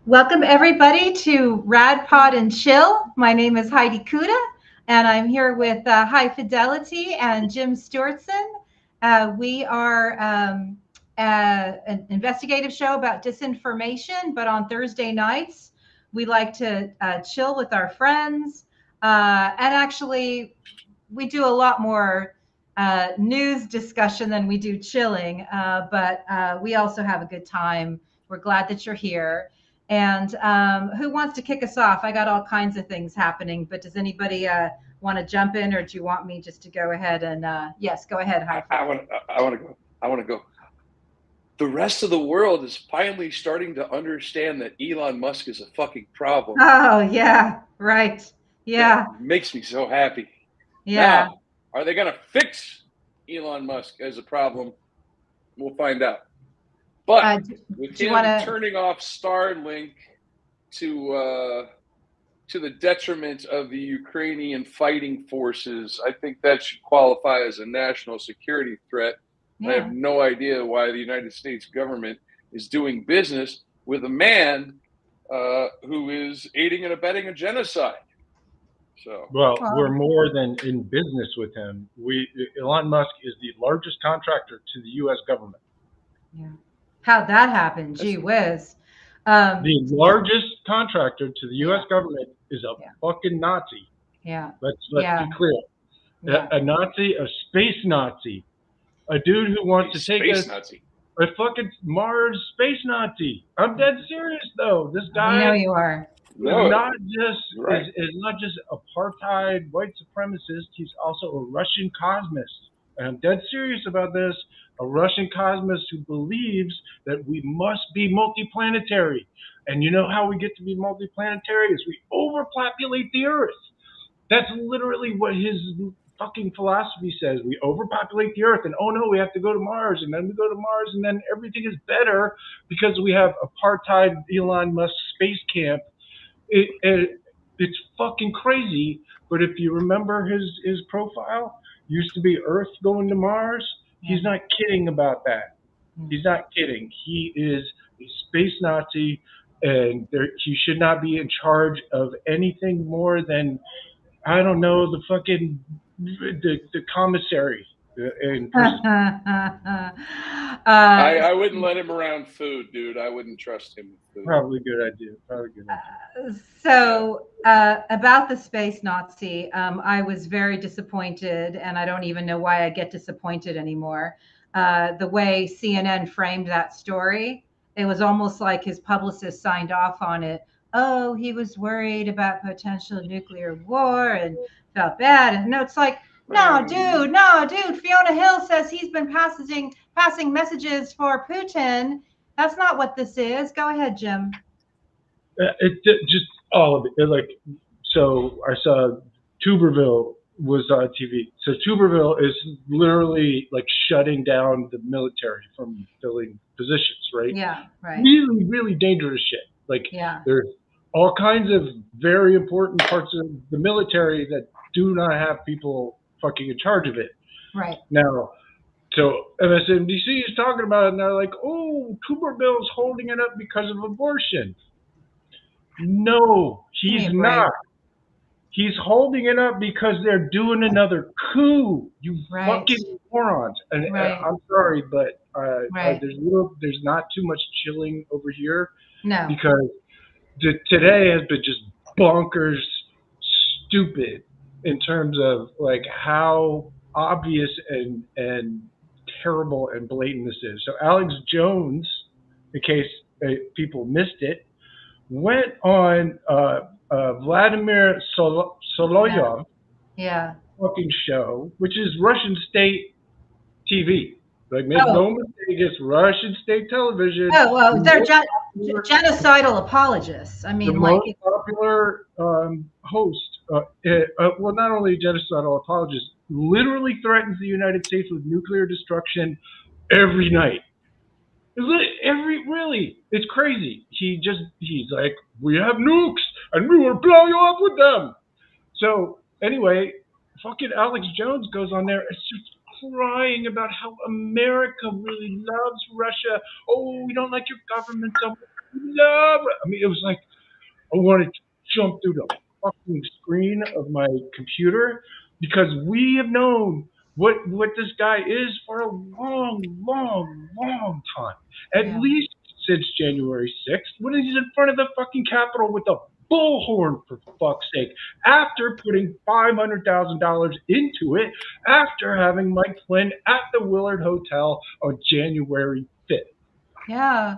Welcome everybody to Rad Pod and Chill. My name is Heidi Kuda, and I'm here with High Fidelity and Jim Stewartson. We are an investigative show about disinformation, but on Thursday nights, we like to chill with our friends. And actually, we do a lot more news discussion than we do chilling, but we also have a good time. We're glad that you're here. And who wants to kick us off? I got all kinds of things happening, but does anybody want to jump in, or do you want me just to go ahead and yes, go ahead. I want to go. The rest of the world is finally starting to understand that Elon Musk is a fucking problem. Oh yeah, right. Yeah, that makes me so happy. Yeah. Now, are they going to fix Elon Musk as a problem? We'll find out. But with him turning off Starlink to the detriment of the Ukrainian fighting forces, I think that should qualify as a national security threat. Yeah. I have no idea why the United States government is doing business with a man who is aiding and abetting a genocide. So, well, we're more than in business with him. Elon Musk is the largest contractor to the U.S. government. Yeah. How'd that happen? Gee whiz. The largest contractor to the U.S. government is a fucking Nazi. Yeah. Let's be clear. Yeah. A Nazi, a space Nazi, a dude who wants to take us a fucking Mars space Nazi. I'm dead serious though. This guy. I know you are. Is not just apartheid white supremacist. He's also a Russian cosmist, and I'm dead serious about this. A Russian cosmist who believes that we must be multiplanetary. And you know how we get to be multiplanetary is we overpopulate the Earth. That's literally what his fucking philosophy says. We overpopulate the Earth, and oh no, we have to go to Mars, and then we go to Mars, and then everything is better because we have apartheid Elon Musk space camp. It's fucking crazy. But if you remember his profile, used to be Earth going to Mars. He's not kidding about that. He's not kidding. He is a space Nazi, and he should not be in charge of anything more than, I don't know, the fucking the commissary in prison. I wouldn't let him around food, dude. I wouldn't trust him with food. Probably good idea. So about the space Nazi, I was very disappointed, and I don't even know why I get disappointed anymore. The way CNN framed that story, it was almost like his publicist signed off on it. Oh, he was worried about potential nuclear war and felt bad. And no, it's like, no, dude. Fiona Hill says he's been passing messages for Putin. That's not what this is. Go ahead, Jim. It just all of it. So I saw Tuberville was on TV. So Tuberville is literally like shutting down the military from filling positions, right? Yeah, right. Really, really dangerous shit. There's all kinds of very important parts of the military that do not have people fucking in charge of it. Right. Now, so MSNBC is talking about it, and they're like, oh, Tuberville's holding it up because of abortion. No, he's not. He's holding it up because they're doing another coup. You fucking morons. And I'm sorry, but there's not too much chilling over here. No. Because today has been just bonkers stupid in terms of like how obvious and terrible and blatant this is. So Alex Jones, in case people missed it, went on Vladimir Solovyov fucking show, which is Russian state TV. Like, make no mistake, it's Russian state television. Oh, well, they're genocidal apologists. I mean, the most popular host, well, not only genocidal apologist, literally threatens the United States with nuclear destruction every night. It's crazy. He's like, we have nukes and we will blow you up with them. So anyway, fucking Alex Jones goes on there. It's just crying about how America really loves Russia. Oh, we don't like your government so much. We love. I mean, it was like I wanted to jump through the fucking screen of my computer because we have known what this guy is for a long time. At least since January 6th, when he's in front of the fucking Capitol with a bullhorn, for fuck's sake, after putting $500,000 into it, after having Mike Flynn at the Willard Hotel on January 5th. Yeah.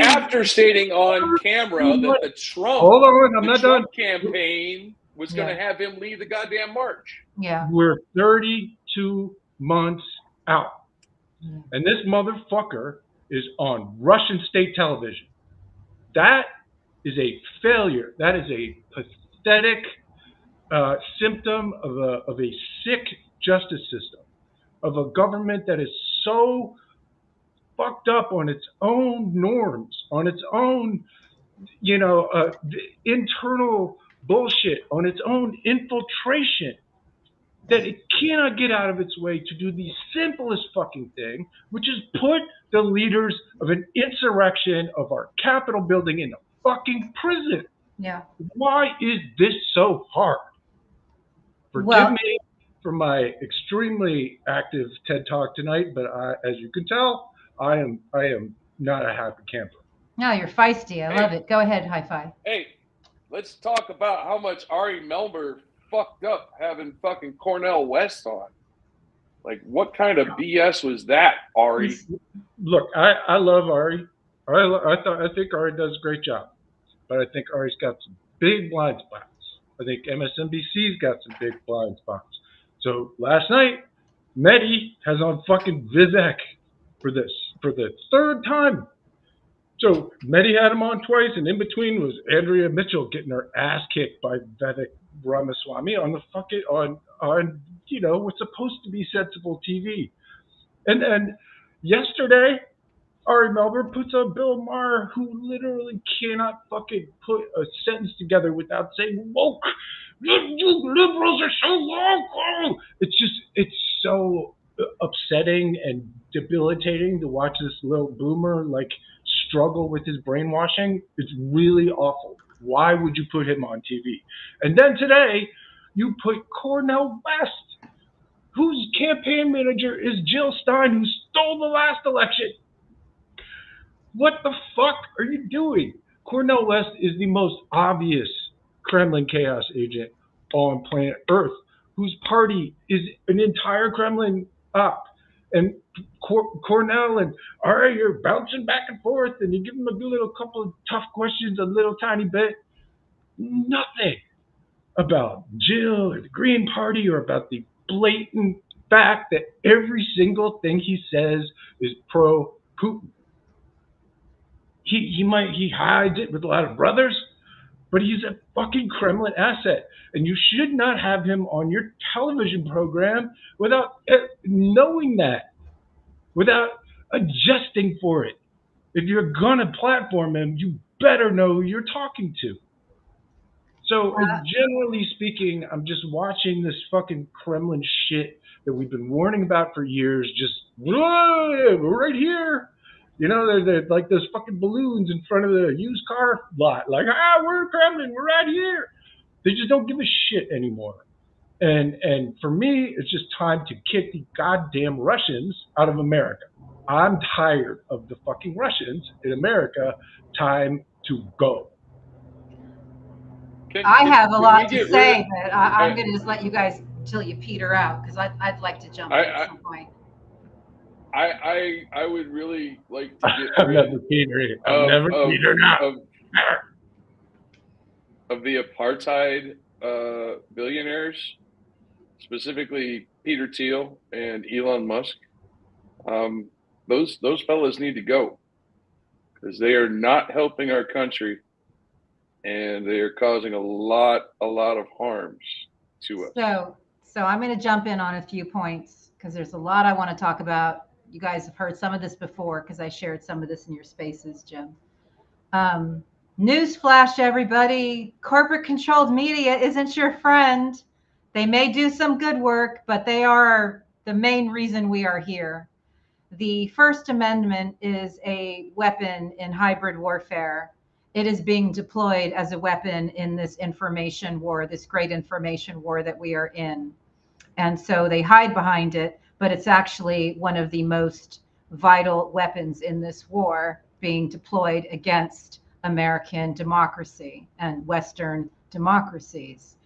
After stating on camera that the Trump campaign was going to have him lead the goddamn march. Yeah. We're 32 months out. And this motherfucker is on Russian state television. That is a failure. That is a pathetic symptom of a sick justice system, of a government that is so fucked up on its own norms, on its own, internal bullshit, on its own infiltration, that it cannot get out of its way to do the simplest fucking thing, which is put the leaders of an insurrection of our Capitol building in a fucking prison. Yeah. Why is this so hard? Forgive me for my extremely active TED Talk tonight, but as you can tell, I am not a happy camper. No, you're feisty. I love it. Go ahead, high five. Hey, let's talk about how much Ari Melber fucked up having fucking Cornell West on. Like, what kind of BS was that, Ari? Look, I love Ari. I think Ari does a great job, but I think Ari's got some big blind spots. I think MSNBC's got some big blind spots. So last night, Mehdi has on fucking Vivek for the third time. So Mehdi had him on twice, and in between was Andrea Mitchell getting her ass kicked by Vivek Ramaswamy on the fucking on what's supposed to be sensible TV. And then yesterday, Ari Melber puts on Bill Maher, who literally cannot fucking put a sentence together without saying woke. You liberals are so woke. It's so upsetting and debilitating to watch this little boomer like struggle with his brainwashing. It's really awful. Why would you put him on TV? And then today, you put Cornell West, whose campaign manager is Jill Stein, who stole the last election. What the fuck are you doing? Cornell West is the most obvious Kremlin chaos agent on planet Earth, whose party is an entire Kremlin up. And Cornell and Ari, you're bouncing back and forth, and you give them a little couple of tough questions, a little tiny bit. Nothing about Jill or the Green Party or about the blatant fact that every single thing he says is pro-Putin. He hides it with a lot of brothers, but he's a fucking Kremlin asset. And you should not have him on your television program without knowing that, without adjusting for it. If you're going to platform him, you better know who you're talking to. So generally speaking, I'm just watching this fucking Kremlin shit that we've been warning about for years, just right here. They're like those fucking balloons in front of the used car lot. Like, we're Kremlin, we're right here. They just don't give a shit anymore. And for me, it's just time to kick the goddamn Russians out of America. I'm tired of the fucking Russians in America. Time to go. I have a lot to say, but I'm going to just let you guys till you peter out, because I'd like to jump in at some point. I would really like to get I'm never petering. I'm never petering out. Of the apartheid billionaires, specifically Peter Thiel and Elon Musk. Those fellas need to go, because they are not helping our country, and they are causing a lot of harms to us. So I'm going to jump in on a few points because there's a lot I want to talk about. You guys have heard some of this before because I shared some of this in your spaces, Jim. Newsflash, everybody. Corporate controlled media isn't your friend. They may do some good work, but they are the main reason we are here. The First Amendment is a weapon in hybrid warfare. It is being deployed as a weapon in this information war, this great information war that we are in. And so they hide behind it, but it's actually one of the most vital weapons in this war being deployed against American democracy and Western democracies.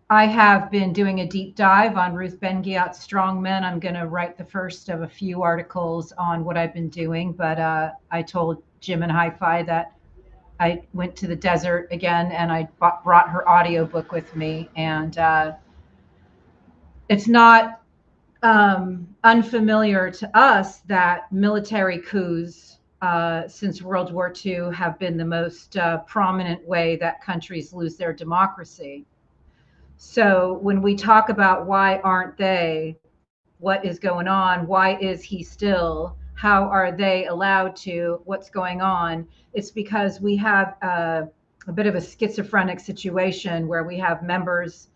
I have been doing a deep dive on Ruth Ben-Ghiat's Strong Men. I'm going to write the first of a few articles on what I've been doing, but I told Jim and Hi-Fi that I went to the desert again and I brought her audiobook with me. And it's not unfamiliar to us that military coups since World War II have been the most prominent way that countries lose their democracy. So when we talk about why aren't they, what is going on, why is he still, how are they allowed to, what's going on, it's because we have a bit of a schizophrenic situation where we have members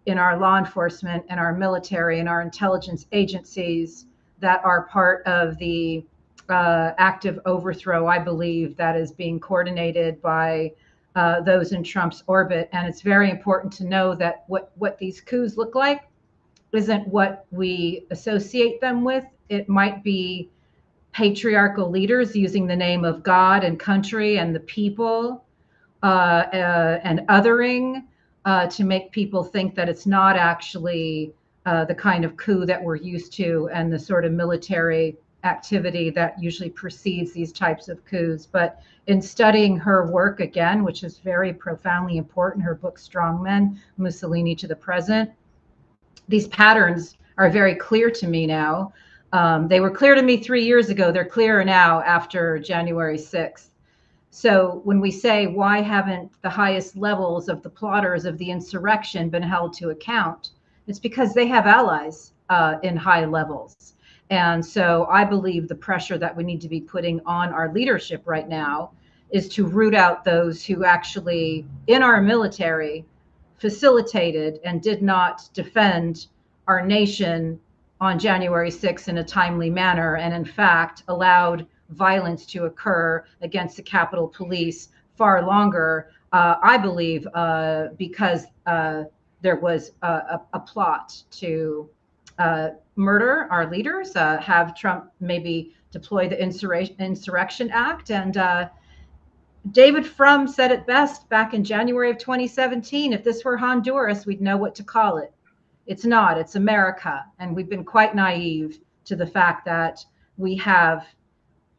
in our law enforcement and our military and our intelligence agencies that are part of the active overthrow, I believe, that is being coordinated by those in Trump's orbit. And it's very important to know that what these coups look like isn't what we associate them with. It might be patriarchal leaders using the name of God and country and the people and othering to make people think that it's not actually the kind of coup that we're used to and the sort of military activity that usually precedes these types of coups. But in studying her work again, which is very profoundly important, her book Strong Men, Mussolini to the Present, these patterns are very clear to me now. They were clear to me 3 years ago. They're clearer now after January 6th. So when we say, why haven't the highest levels of the plotters of the insurrection been held to account? It's because they have allies in high levels. And so I believe the pressure that we need to be putting on our leadership right now is to root out those who actually, in our military, facilitated and did not defend our nation on January 6th in a timely manner, and in fact allowed violence to occur against the Capitol Police far longer, I believe, because there was a plot to murder our leaders, have Trump maybe deploy the Insurrection Act. And David Frum said it best back in January of 2017. If this were Honduras, we'd know what to call it. It's not. It's America. And we've been quite naive to the fact that we have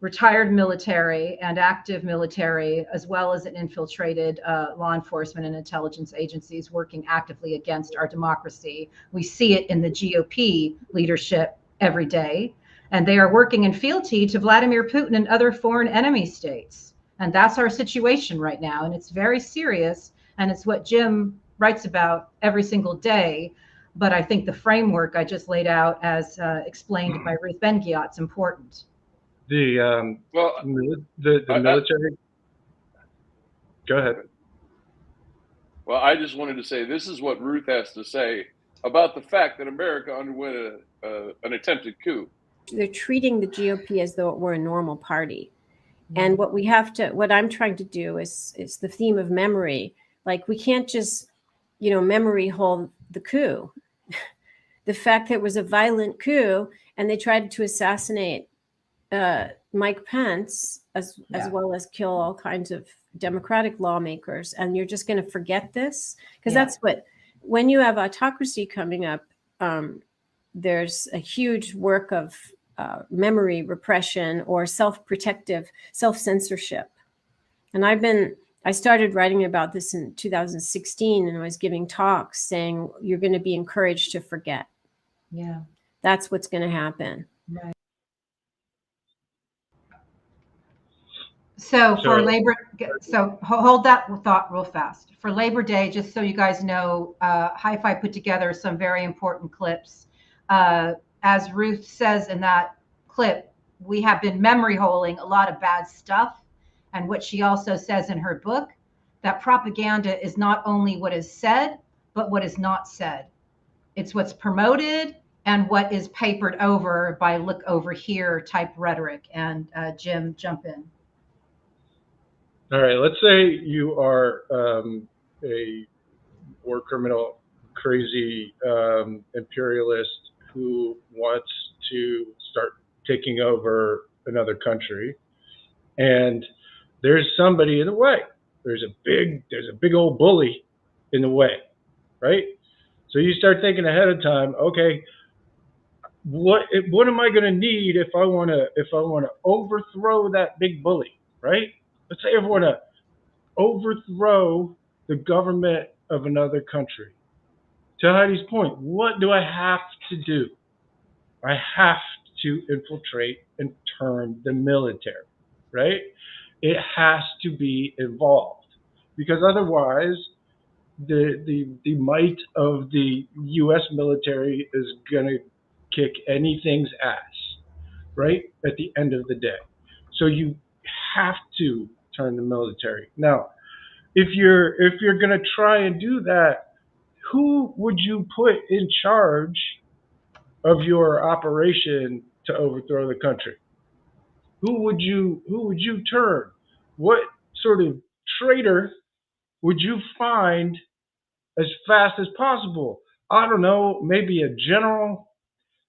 retired military and active military, as well as an infiltrated law enforcement and intelligence agencies working actively against our democracy. We see it in the GOP leadership every day, and they are working in fealty to Vladimir Putin and other foreign enemy states. And that's our situation right now. And it's very serious. And it's what Jim writes about every single day. But I think the framework I just laid out as explained by Ruth Ben-Ghiat is important. The military. Go ahead. Well, I just wanted to say this is what Ruth has to say about the fact that America underwent an attempted coup. They're treating the GOP as though it were a normal party. And what I'm trying to do is the theme of memory. Like, we can't just, memory hold the coup. The fact that it was a violent coup and they tried to assassinate Mike Pence as well as kill all kinds of Democratic lawmakers. And you're just going to forget this? Because that's when you have autocracy coming up, there's a huge work of memory repression or self-protective, self-censorship. And I started writing about this in 2016, and I was giving talks saying you're going to be encouraged to forget. Yeah. That's what's going to happen. Right. So for Labor, so hold that thought real fast. For Labor Day, just so you guys know, Hi-Fi put together some very important clips. As Ruth says in that clip, we have been memory holing a lot of bad stuff. And what she also says in her book, that propaganda is not only what is said, but what is not said. It's what's promoted and what is papered over by look over here type rhetoric. And Jim, jump in. All right, let's say you are a war criminal, crazy imperialist who wants to start taking over another country, and there's somebody in the way. There's a big old bully in the way, right? So you start thinking ahead of time. Okay, what am I going to need if I want to overthrow that big bully, right? Let's say I want to overthrow the government of another country. To Heidi's point, what do I have to do? I have to infiltrate and turn the military, right? It has to be involved because otherwise the might of the U.S. military is going to kick anything's ass, right? At the end of the day. So you have to turn the military. Now, if you're going to try and do that, who would you put in charge of your operation to overthrow the country? Who would you turn? What sort of traitor would you find as fast as possible? I don't know, maybe a general,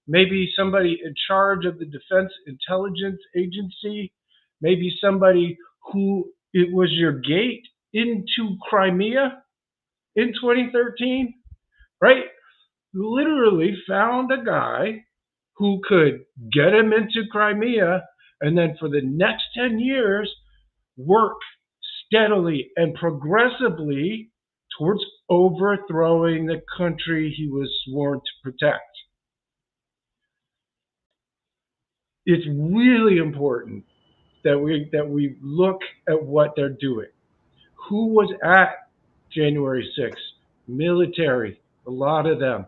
maybe somebody in charge of the Defense Intelligence Agency, maybe somebody who it was your gate into Crimea in 2013, right? Literally found a guy who could get him into Crimea and then for the next 10 years work steadily and progressively towards overthrowing the country he was sworn to protect. It's really important that we look at what they're doing. Who was at January 6th? Military, a lot of them.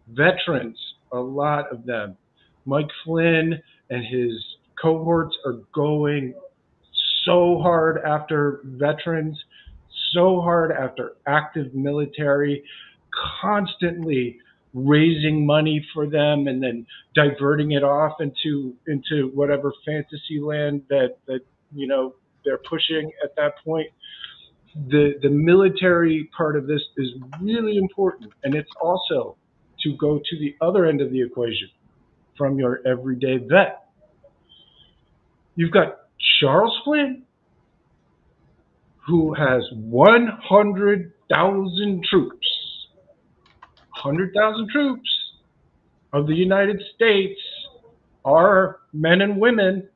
Veterans, a lot of them. Mike Flynn and his cohorts are going so hard after veterans, so hard after active military, constantly raising money for them and then diverting it off into whatever fantasy land that you know they're pushing at that point. The military part of this is really important, and it's also to go to the other end of the equation from your everyday vet. You've got Charles Flynn, who has 100,000 troops. 100,000 troops of the United States are men and women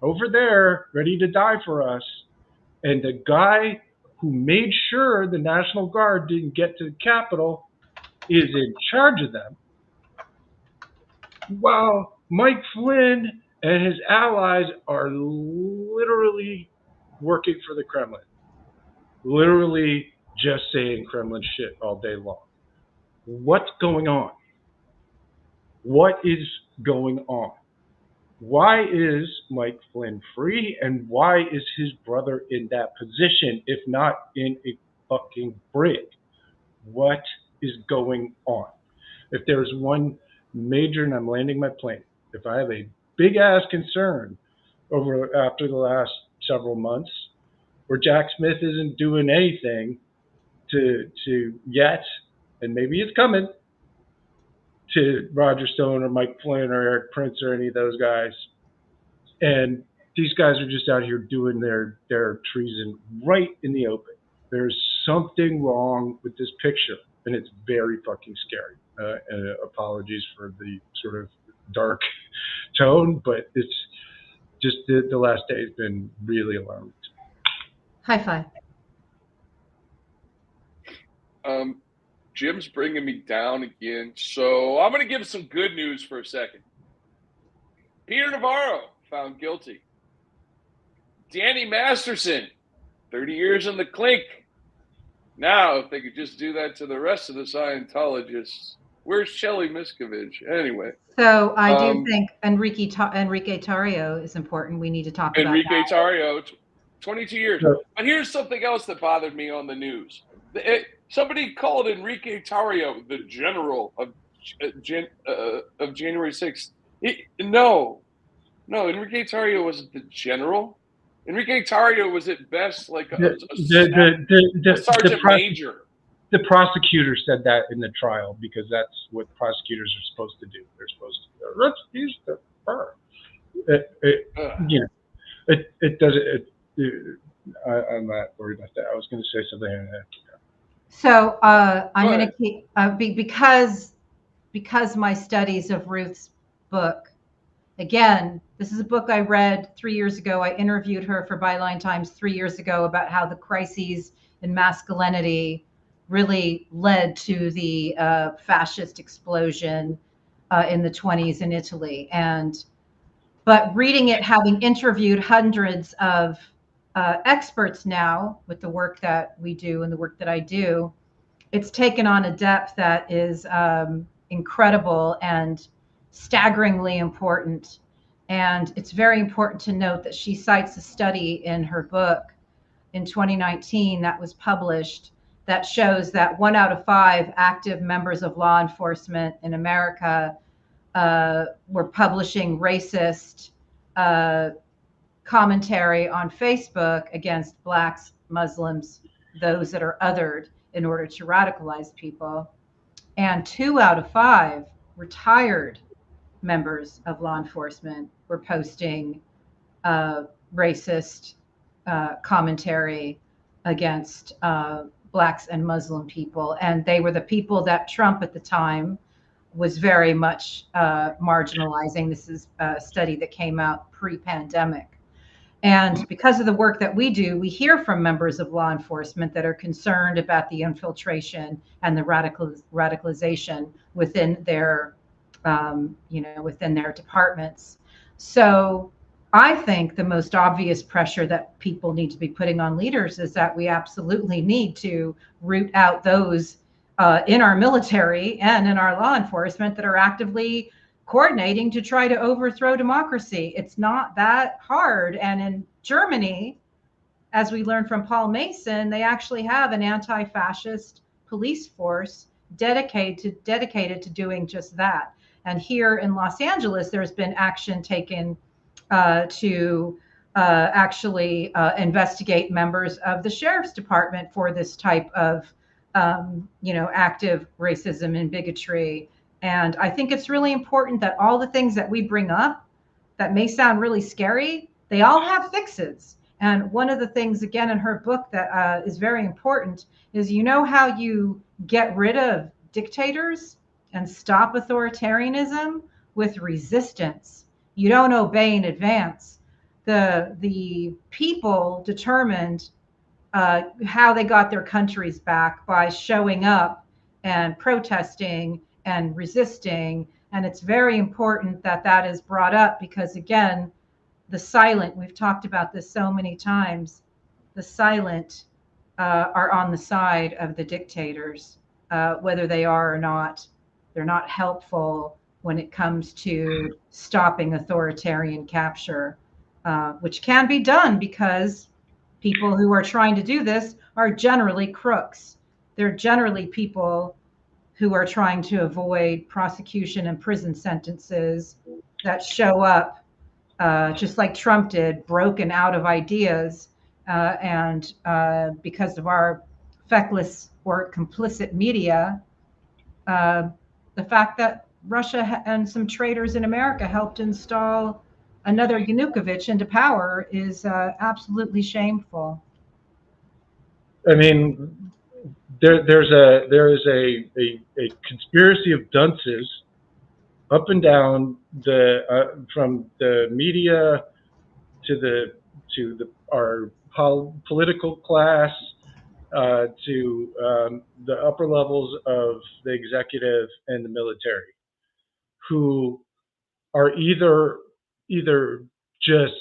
over there ready to die for us. And the guy who made sure the National Guard didn't get to the Capitol is in charge of them, while Mike Flynn and his allies are literally working for the Kremlin, literally just saying Kremlin shit all day long. What's going on? What is going on? Why is Mike Flynn free, and why is his brother in that position, if not in a fucking brig? What is going on? If there's one major, and I'm landing my plane, if I have a big ass concern over after the last several months, where Jack Smith isn't doing anything to yet, and maybe it's coming, to Roger Stone or Mike Flynn or Eric Prince or any of those guys. And these guys are just out here doing their treason right in the open. There's something wrong with this picture, and it's very fucking scary. Apologies for the sort of dark tone, but it's just the last day has been really alarming. Hi-Fi. Jim's bringing me down again. So I'm going to give some good news for a second. Peter Navarro found guilty. Danny Masterson, 30 years in the clink. Now, if they could just do that to the rest of the Scientologists, where's Shelley Miscavige? Anyway. So I do think Enrique Tarrio is important. We need to talk about that. Enrique Tarrio, 22 years. Sure. But here's something else that bothered me on the news. Somebody called Enrique Tarrio the general of January 6th. No, Enrique Tarrio wasn't the general. Enrique Tarrio was at best like a sergeant major. The prosecutor said that in the trial because that's what prosecutors are supposed to do. They're supposed to let's use the fur. It doesn't. I'm not worried about that. I was going to say something. So I'm going to keep because my studies of Ruth's book. Again, this is a book I read 3 years ago. I interviewed her for Byline Times 3 years ago about how the crises in masculinity really led to the fascist explosion in the 1920s in Italy. But reading it, having interviewed hundreds of experts now with the work that we do and the work that I do, it's taken on a depth that is incredible and staggeringly important. And it's very important to note that she cites a study in her book in 2019 that was published that shows that 1 out of 5 active members of law enforcement in America were publishing racist commentary on Facebook against Blacks, Muslims, those that are othered in order to radicalize people. And 2 out of 5 retired members of law enforcement were posting racist commentary against Blacks and Muslim people. And they were the people that Trump at the time was very much marginalizing. This is a study that came out pre-pandemic. And because of the work that we do, we hear from members of law enforcement that are concerned about the infiltration and the radicalization within their within their departments. So I think the most obvious pressure that people need to be putting on leaders is that we absolutely need to root out those in our military and in our law enforcement that are actively coordinating to try to overthrow democracy. It's not that hard. And in Germany, as we learned from Paul Mason, they actually have an anti-fascist police force dedicated to doing just that. And here in Los Angeles, there's been action taken to actually investigate members of the sheriff's department for this type of, active racism and bigotry. And I think it's really important that all the things that we bring up that may sound really scary, they all have fixes. And one of the things, again, in her book that is very important is, how you get rid of dictators and stop authoritarianism? With resistance. You don't obey in advance. The people determined how they got their countries back by showing up and protesting and resisting. And it's very important that that is brought up because, again, the silent, we've talked about this so many times, the silent are on the side of the dictators, whether they are or not. They're not helpful when it comes to stopping authoritarian capture, which can be done because people who are trying to do this are generally crooks. They're generally people who are trying to avoid prosecution and prison sentences that show up, just like Trump did, broken out of ideas. And because of our feckless or complicit media, the fact that Russia and some traitors in America helped install another Yanukovych into power is absolutely shameful. I mean, there is a conspiracy of dunces up and down from the media to our political class to the upper levels of the executive and the military, who are either just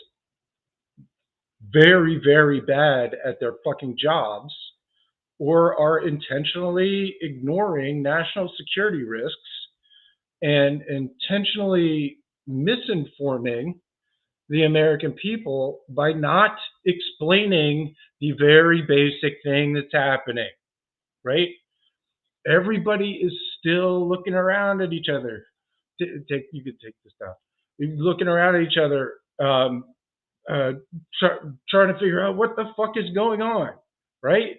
very, very bad at their fucking jobs, or are intentionally ignoring national security risks and intentionally misinforming the American people by not explaining the very basic thing that's happening, right? Everybody is still looking around at each other. You could take this down. Looking around at each other, trying to figure out what the fuck is going on, right?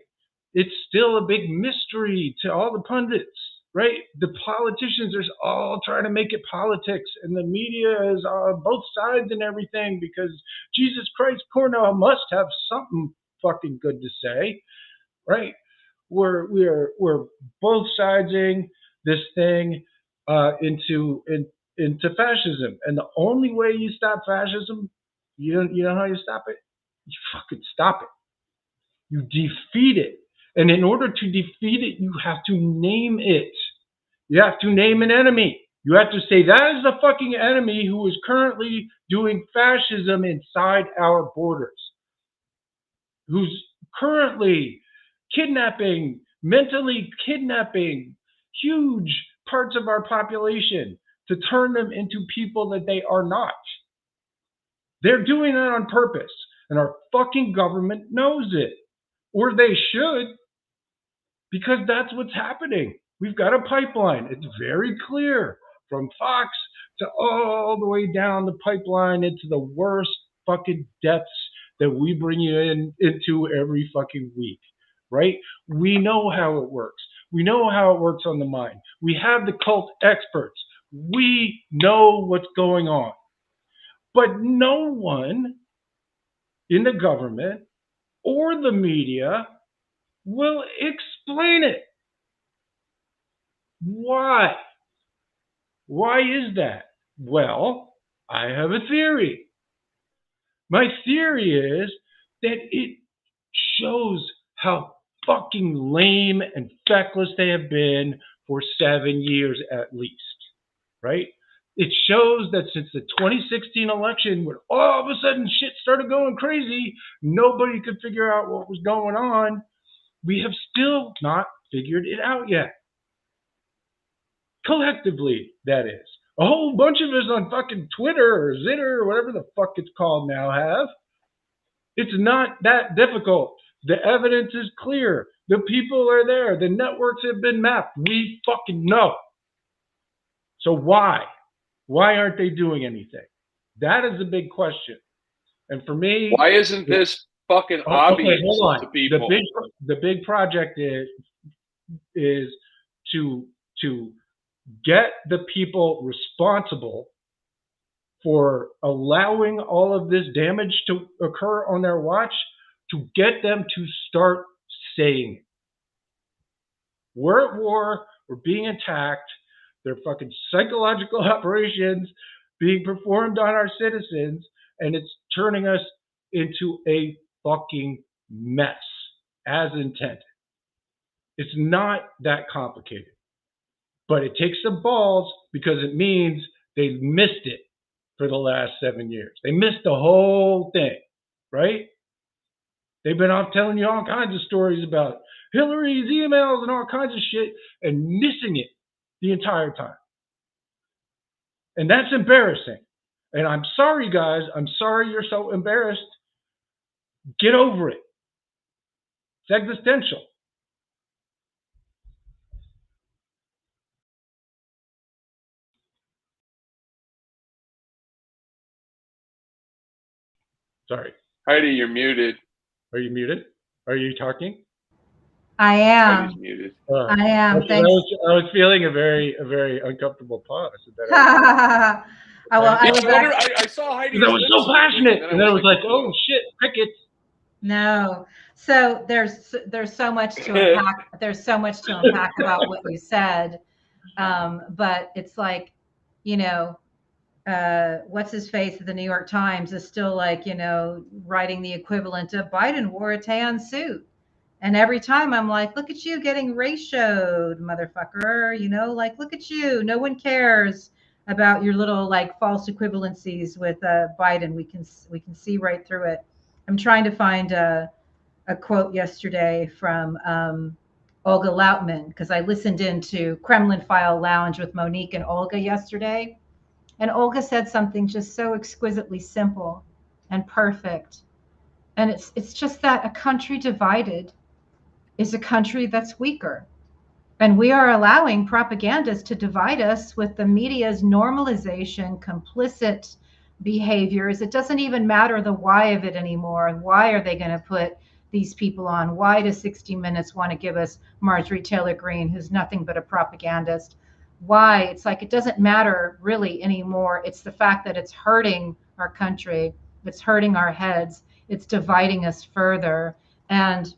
It's still a big mystery to all the pundits, right? The politicians are all trying to make it politics, and the media is on both sides and everything because Jesus Christ, Cornell must have something fucking good to say, right? We're both siding this thing into fascism, and the only way you stop fascism, you know how you stop it? You fucking stop it. You defeat it, and in order to defeat it, you have to name it. You have to name an enemy. You have to say that is the fucking enemy who is currently doing fascism inside our borders, who's currently kidnapping, mentally kidnapping huge parts of our population to turn them into people that they are not. They're doing it on purpose, and our fucking government knows it. Or they should, because that's what's happening. We've got a pipeline. It's very clear from Fox to all the way down the pipeline into the worst fucking depths that we bring you into every fucking week, right? We know how it works. We know how it works on the mind. We have the cult experts. We know what's going on. But no one in the government or the media will explain it. Why? Why is that? Well, I have a theory. My theory is that it shows how fucking lame and feckless they have been for 7 years at least, right? It shows that since the 2016 election, when all of a sudden shit started going crazy, nobody could figure out what was going on. We have still not figured it out yet. Collectively, that is. A whole bunch of us on fucking Twitter or Zitter or whatever the fuck it's called now have. It's not that difficult. The evidence is clear. The people are there. The networks have been mapped. We fucking know. So why? Why aren't they doing anything? That is a big question. And for me, why isn't this fucking obvious to people? The big project is to get the people responsible for allowing all of this damage to occur on their watch, to get them to start saying it. We're at war, we're being attacked, there are fucking psychological operations being performed on our citizens, and it's turning us into a fucking mess, as intended. It's not that complicated. But it takes some balls because it means they've missed it for the last 7 years. They missed the whole thing, right? They've been off telling you all kinds of stories about Hillary's emails and all kinds of shit and missing it the entire time. And that's embarrassing. And I'm sorry, guys. I'm sorry you're so embarrassed. Get over it. It's existential. Sorry. Heidi, you're muted. Are you muted? Are you talking? I am. Heidi's muted. I am. I was feeling a very uncomfortable pause. Well, I saw Heidi. I was so passionate, and then I was like, "Oh shit, crickets!" No. So there's so much to unpack. There's so much to unpack about what you said, but it's like, what's his face at the New York Times is still like, writing the equivalent of Biden wore a tan suit. And every time I'm like, look at you getting ratioed, motherfucker. You know, like, look at you. No one cares about your little like false equivalencies with Biden. We can see right through it. I'm trying to find a quote yesterday from Olga Lautman, because I listened into Kremlin File Lounge with Monique and Olga yesterday. And Olga said something just so exquisitely simple and perfect. And it's just that a country divided is a country that's weaker. And we are allowing propagandists to divide us with the media's normalization, complicit behaviors. It doesn't even matter the why of it anymore. Why are they going to put these people on? Why does 60 Minutes want to give us Marjorie Taylor Greene, who's nothing but a propagandist? Why? It's like it doesn't matter really anymore. It's the fact that it's hurting our country, it's hurting our heads, it's dividing us further. And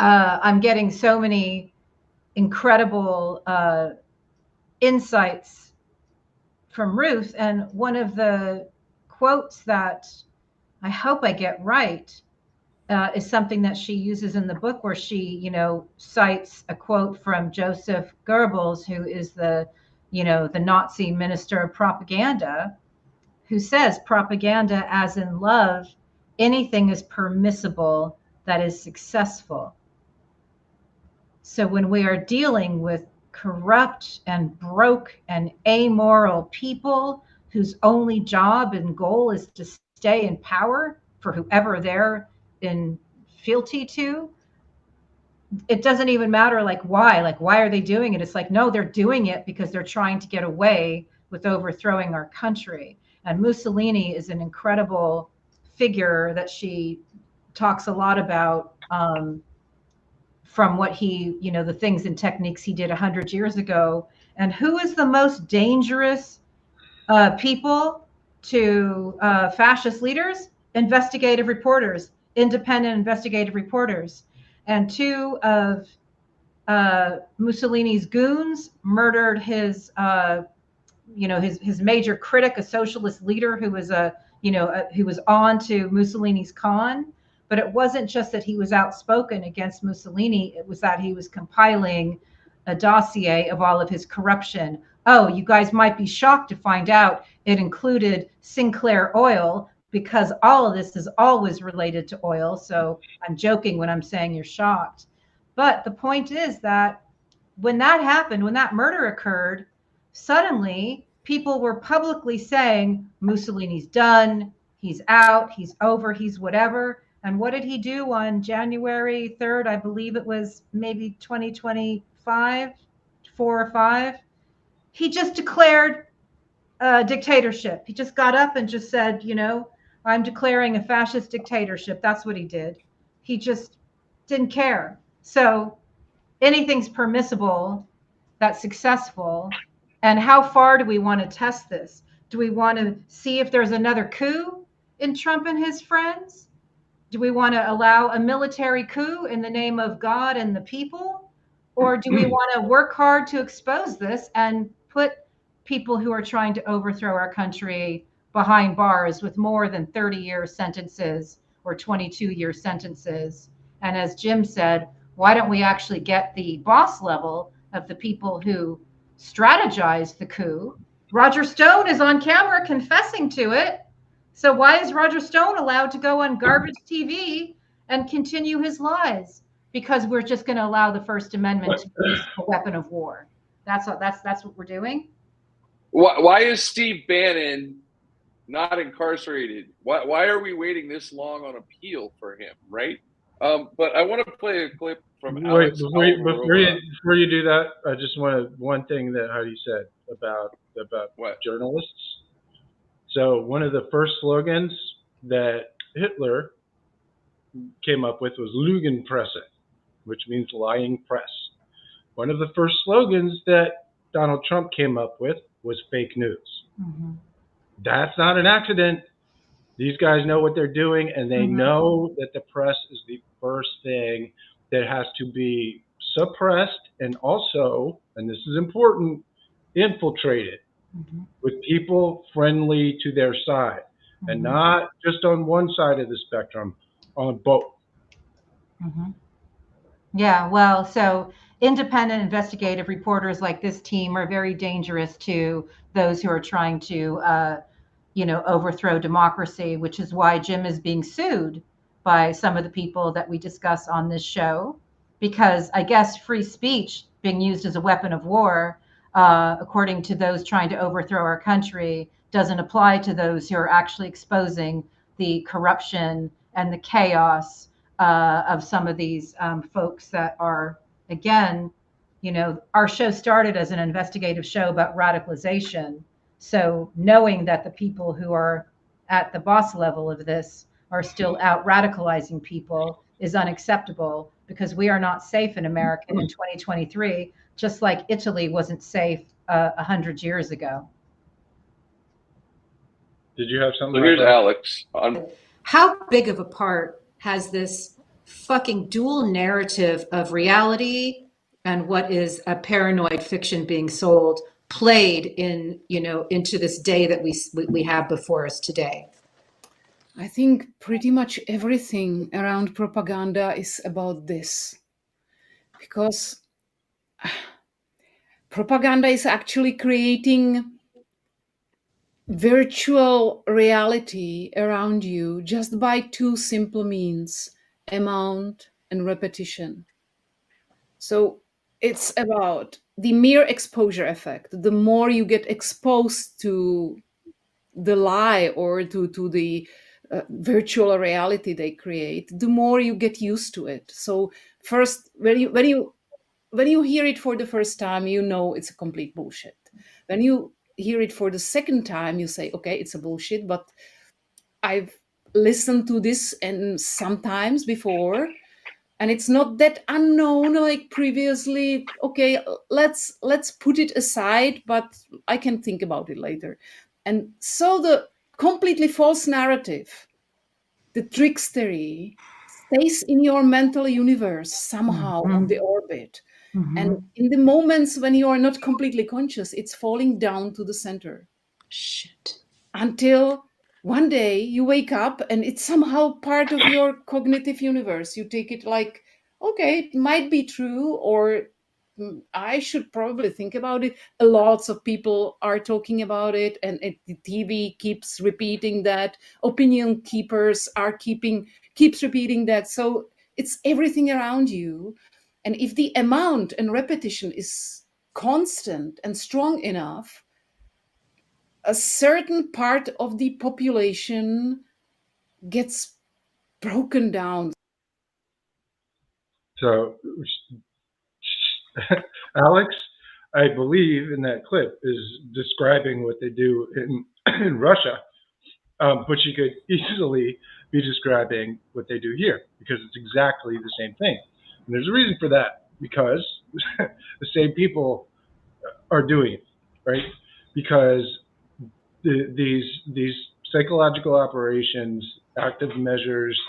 I'm getting so many incredible insights from Ruth. And one of the quotes that I hope I get right is something that she uses in the book, where she, cites a quote from Joseph Goebbels, who is the Nazi minister of propaganda, who says, propaganda as in love, anything is permissible that is successful. So when we are dealing with corrupt and broke and amoral people whose only job and goal is to stay in power for whoever they're in fealty to, it doesn't even matter why are they doing it? It's like, no, they're doing it because they're trying to get away with overthrowing our country. And Mussolini is an incredible figure that she talks a lot about, from what he, the things and techniques he did 100 years ago. And who is the most dangerous people to fascist leaders? Investigative reporters, independent investigative reporters. And two of Mussolini's goons murdered his, his major critic, a socialist leader who was who was on to Mussolini's con. But it wasn't just that he was outspoken against Mussolini. It was that he was compiling a dossier of all of his corruption. Oh, you guys might be shocked to find out it included Sinclair Oil, because all of this is always related to oil. So I'm joking when I'm saying you're shocked. But the point is that when that happened, when that murder occurred, suddenly people were publicly saying Mussolini's done, he's out, he's over, he's whatever. And what did he do on January 3rd? I believe it was maybe 2025, 4 or 5. He just declared dictatorship. He just got up and just said, I'm declaring a fascist dictatorship. That's what he did. He just didn't care. So anything's permissible that's successful. And how far do we want to test this? Do we want to see if there's another coup in Trump and his friends? Do we want to allow a military coup in the name of God and the people? Or do we want to work hard to expose this and put people who are trying to overthrow our country behind bars with more than 30-year sentences or 22-year sentences? And as Jim said, why don't we actually get the boss level of the people who strategized the coup? Roger Stone is on camera confessing to it. So why is Roger Stone allowed to go on garbage TV and continue his lies? Because we're just going to allow the First Amendment to be a weapon of war. That's what we're doing. Why is Steve Bannon not incarcerated? Why are we waiting this long on appeal for him? Right. But I want to play a clip from Alex. Before you do that, I just wanted one thing that Heidi said about what? Journalists. So one of the first slogans that Hitler came up with was Lügenpresse, which means lying press. One of the first slogans that Donald Trump came up with was fake news. Mm-hmm. That's not an accident. These guys know what they're doing, and they know that the press is the first thing that has to be suppressed and also, and this is important, infiltrated with people friendly to their side, and not just on one side of the spectrum, on both. Yeah, well, so independent investigative reporters like this team are very dangerous to those who are trying to, overthrow democracy, which is why Jim is being sued by some of the people that we discuss on this show, because I guess free speech being used as a weapon of war, according to those trying to overthrow our country, doesn't apply to those who are actually exposing the corruption and the chaos of some of these folks that are, again, our show started as an investigative show about radicalization. So knowing that the people who are at the boss level of this are still out radicalizing people is unacceptable, because we are not safe in America in 2023, just like Italy wasn't safe 100 years ago. Did you have something? So here's Alex. How big of a part has this fucking dual narrative of reality and what is a paranoid fiction being sold played in, into this day that we have before us today? I think pretty much everything around propaganda is about this, because propaganda is actually creating virtual reality around you just by two simple means: amount and repetition. So it's about the mere exposure effect. The more you get exposed to the lie or to the virtual reality they create, the more you get used to it. So first, when you hear it for the first time, you know it's a complete bullshit. When you hear it for the second time, you say, okay, it's a bullshit, but I've listened to this and sometimes before, and it's not that unknown like previously. Okay, let's put it aside, but I can think about it later. And so the completely false narrative, the trickstery, stays in your mental universe somehow on the orbit. And in the moments when you are not completely conscious, it's falling down to the center. Shit. Until one day you wake up and it's somehow part of your cognitive universe. You take it like, okay, it might be true, or I should probably think about it. Lots of people are talking about it, and the TV keeps repeating that. Opinion keepers are keeps repeating that. So it's everything around you. And if the amount and repetition is constant and strong enough, a certain part of the population gets broken down. So, Alex, I believe in that clip is describing what they do in Russia, but she could easily be describing what they do here, because it's exactly the same thing. And there's a reason for that, because the same people are doing it, right? Because these psychological operations, active measures,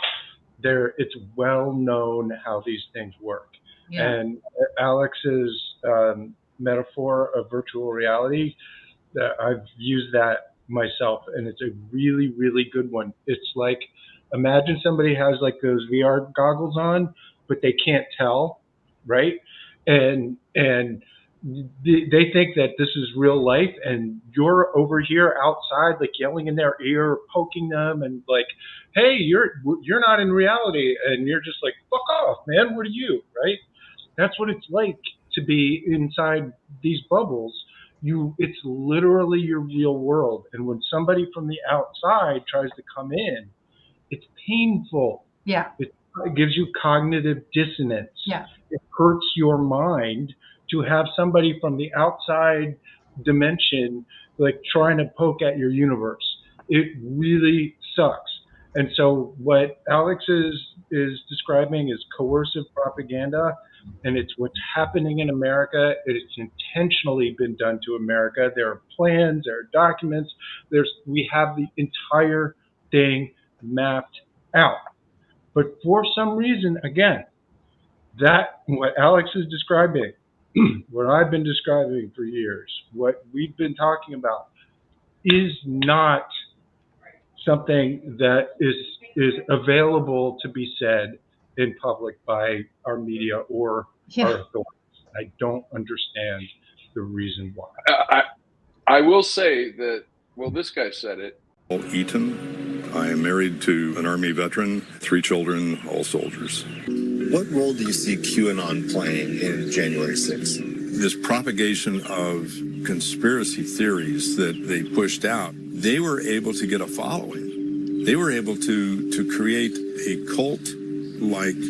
it's well known how these things work. Yeah. And Alex's metaphor of virtual reality, I've used that myself, and it's a really, really good one. It's like, imagine somebody has like those VR goggles on, but they can't tell, right? And they think that this is real life, and you're over here outside, like yelling in their ear, poking them, and like, hey, you're not in reality, and you're just like, fuck off, man, what are you, right? That's what it's like to be inside these bubbles. It's literally your real world, and when somebody from the outside tries to come in, it's painful. Yeah. It gives you cognitive dissonance. Yeah. It hurts your mind to have somebody from the outside dimension like trying to poke at your universe. It really sucks. And so what Alex is describing is coercive propaganda, and it's what's happening in America. It's intentionally been done to America. There are plans, there are documents. We have the entire thing mapped out. But for some reason, again, that what Alex is describing, what I've been describing for years, what we've been talking about, is not something that is available to be said in public by our media or our authorities. I don't understand the reason why. I will say that, well, this guy said it. Eaton. I am married to an Army veteran, 3 children, all soldiers. What role do you see QAnon playing in January 6th? This propagation of conspiracy theories that they pushed out, they were able to get a following. They were able to create a cult-like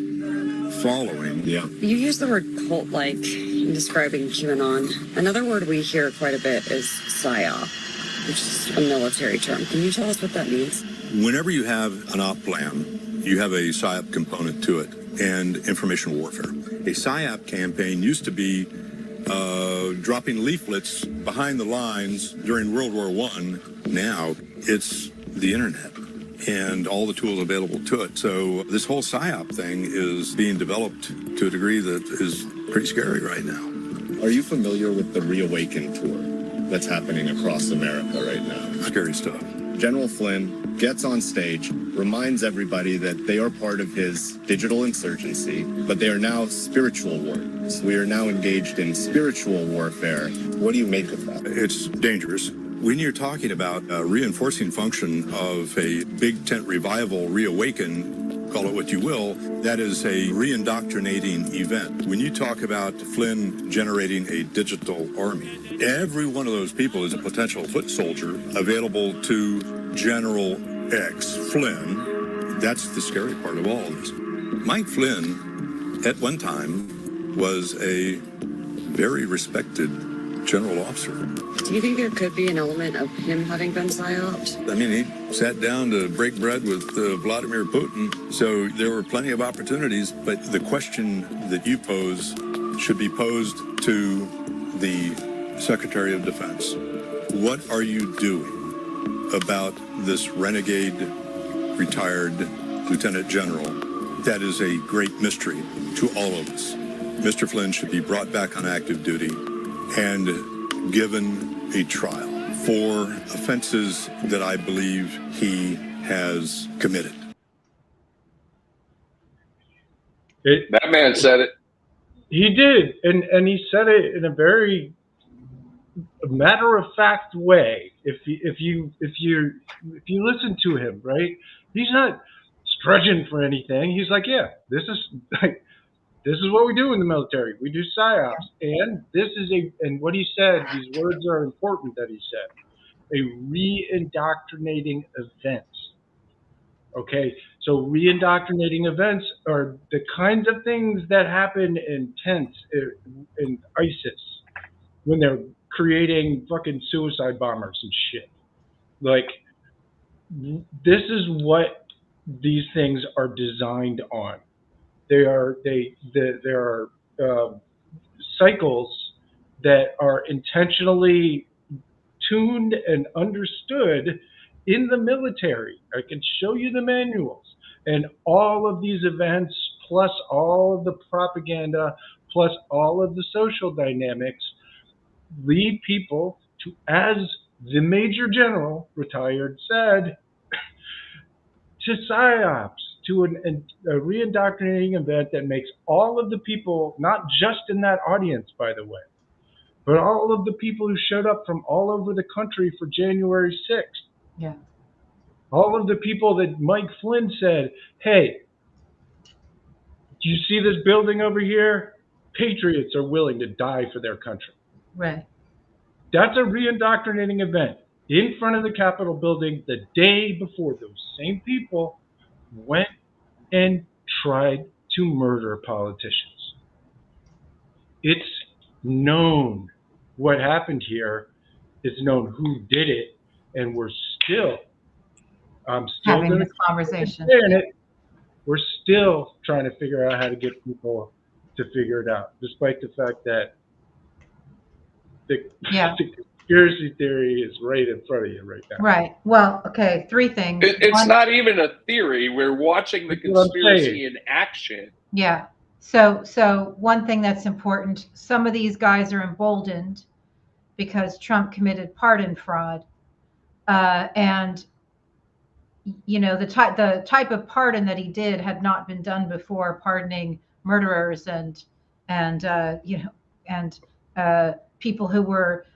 following. Yeah. You use the word cult-like in describing QAnon. Another word we hear quite a bit is PSYOP, which is a military term. Can you tell us what that means? Whenever you have an op plan, you have a PSYOP component to it and information warfare. A PSYOP campaign used to be dropping leaflets behind the lines during World War I. Now it's the internet and all the tools available to it. So this whole PSYOP thing is being developed to a degree that is pretty scary right now. Are you familiar with the Reawaken tour that's happening across America right now? Scary stuff. General Flynn gets on stage, reminds everybody that they are part of his digital insurgency, but they are now spiritual warriors. We are now engaged in spiritual warfare. What do you make of that? It's dangerous. When you're talking about a reinforcing function of a big tent revival, reawaken, call it what you will, that is a reindoctrinating event. When you talk about Flynn generating a digital army, every one of those people is a potential foot soldier available to General X Flynn. That's the scary part of all of this. Mike Flynn, at one time, was a very respected general officer. Do you think there could be an element of him having been psyoped? I mean, he sat down to break bread with Vladimir Putin, so there were plenty of opportunities, but the question that you pose should be posed to the Secretary of Defense. What are you doing about this renegade retired Lieutenant General? That is a great mystery to all of us. Mr. Flynn should be brought back on active duty and given a trial for offenses that I believe he has committed. That man said it. He did, and he said it in a very matter-of-fact way. If you listen to him, right, he's not stretching for anything. He's like, yeah, this is what we do in the military. We do psyops, and this is and what he said. These words are important that he said. A re-indoctrinating event. Okay, so re-indoctrinating events are the kinds of things that happen in tents in ISIS when they're creating fucking suicide bombers and shit. Like, this is what these things are designed on. There are cycles that are intentionally tuned and understood in the military. I can show you the manuals, and all of these events, plus all of the propaganda, plus all of the social dynamics, lead people to, as the Major General, retired, said, to psyops, to a re-indoctrinating event that makes all of the people, not just in that audience, by the way, but all of the people who showed up from all over the country for January 6th. Yeah. All of the people that Mike Flynn said, hey, do you see this building over here? Patriots are willing to die for their country. Right. That's a re-indoctrinating event in front of the Capitol building the day before those same people went and tried to murder politicians. It's known what happened here. It's known who did it, and we're still having this conversation. We're still trying to figure out how to get people to figure it out, despite the fact that the conspiracy theory is right in front of you right now. Right. Well, okay, 3 things. It's not even a theory. We're watching the conspiracy in action. Yeah. So one thing that's important, some of these guys are emboldened because Trump committed pardon fraud. And the type of pardon that he did had not been done before, pardoning murderers and people who were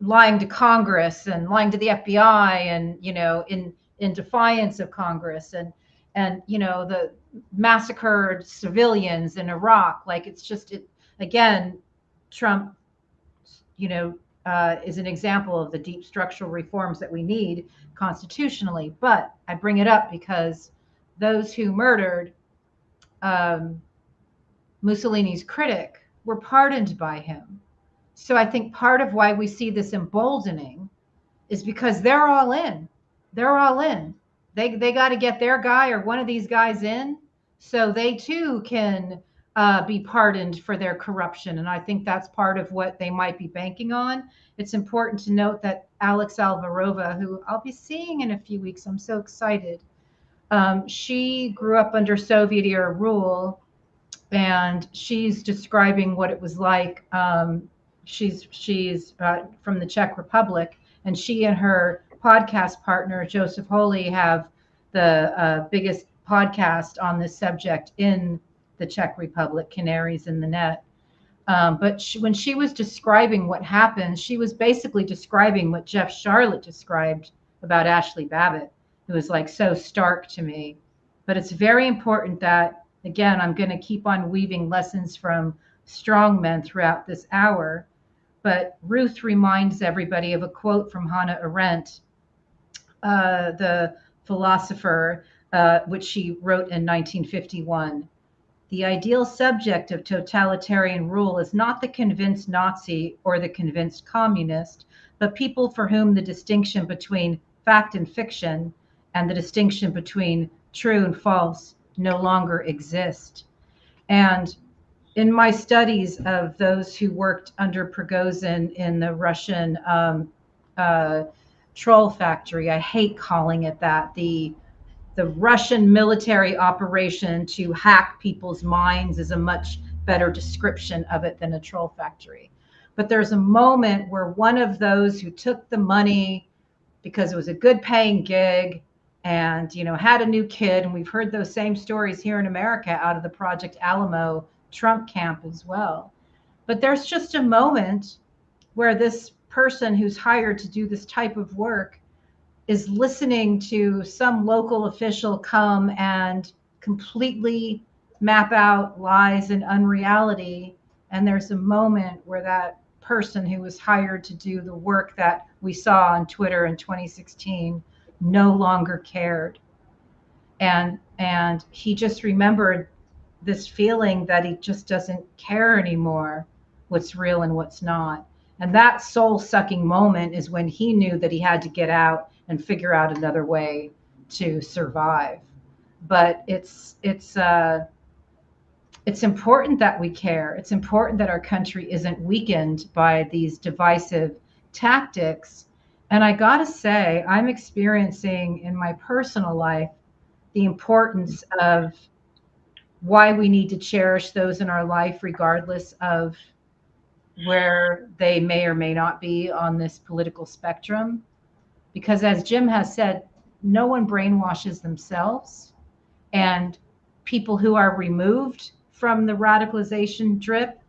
lying to Congress and lying to the FBI and in defiance of Congress and the massacred civilians in Iraq. Like, it's just again, Trump is an example of the deep structural reforms that we need constitutionally. But I bring it up because those who murdered Mussolini's critic were pardoned by him. So I think part of why we see this emboldening is because they're all in. They're all in. They got to get their guy or one of these guys in so they too can be pardoned for their corruption. And I think that's part of what they might be banking on. It's important to note that Alex Alvarova, who I'll be seeing in a few weeks, I'm so excited. She grew up under Soviet era rule, and she's describing what it was like. She's from the Czech Republic, and she and her podcast partner, Joseph Holy, have the biggest podcast on this subject in the Czech Republic, Canaries in the Net. But when she was describing what happened, she was basically describing what Jeff Charlotte described about Ashley Babbitt. It was like so stark to me. But it's very important that, again, I'm going to keep on weaving lessons from strong men throughout this hour. But Ruth reminds everybody of a quote from Hannah Arendt, the philosopher, which she wrote in 1951. The ideal subject of totalitarian rule is not the convinced Nazi or the convinced communist, but people for whom the distinction between fact and fiction and the distinction between true and false no longer exist. And in my studies of those who worked under Prigozhin in the Russian troll factory, I hate calling it that, the Russian military operation to hack people's minds is a much better description of it than a troll factory. But there's a moment where one of those who took the money because it was a good paying gig and, had a new kid, and we've heard those same stories here in America out of the Project Alamo Trump camp as well. But there's just a moment where this person who's hired to do this type of work is listening to some local official come and completely map out lies and unreality. And there's a moment where that person who was hired to do the work that we saw on Twitter in 2016 no longer cared. And he just remembered this feeling that he just doesn't care anymore what's real and what's not. And that soul-sucking moment is when he knew that he had to get out and figure out another way to survive. But it's important that we care. It's important that our country isn't weakened by these divisive tactics. And I gotta say, I'm experiencing in my personal life the importance of why we need to cherish those in our life, regardless of where they may or may not be on this political spectrum. Because as Jim has said, no one brainwashes themselves. And people who are removed from the radicalization drip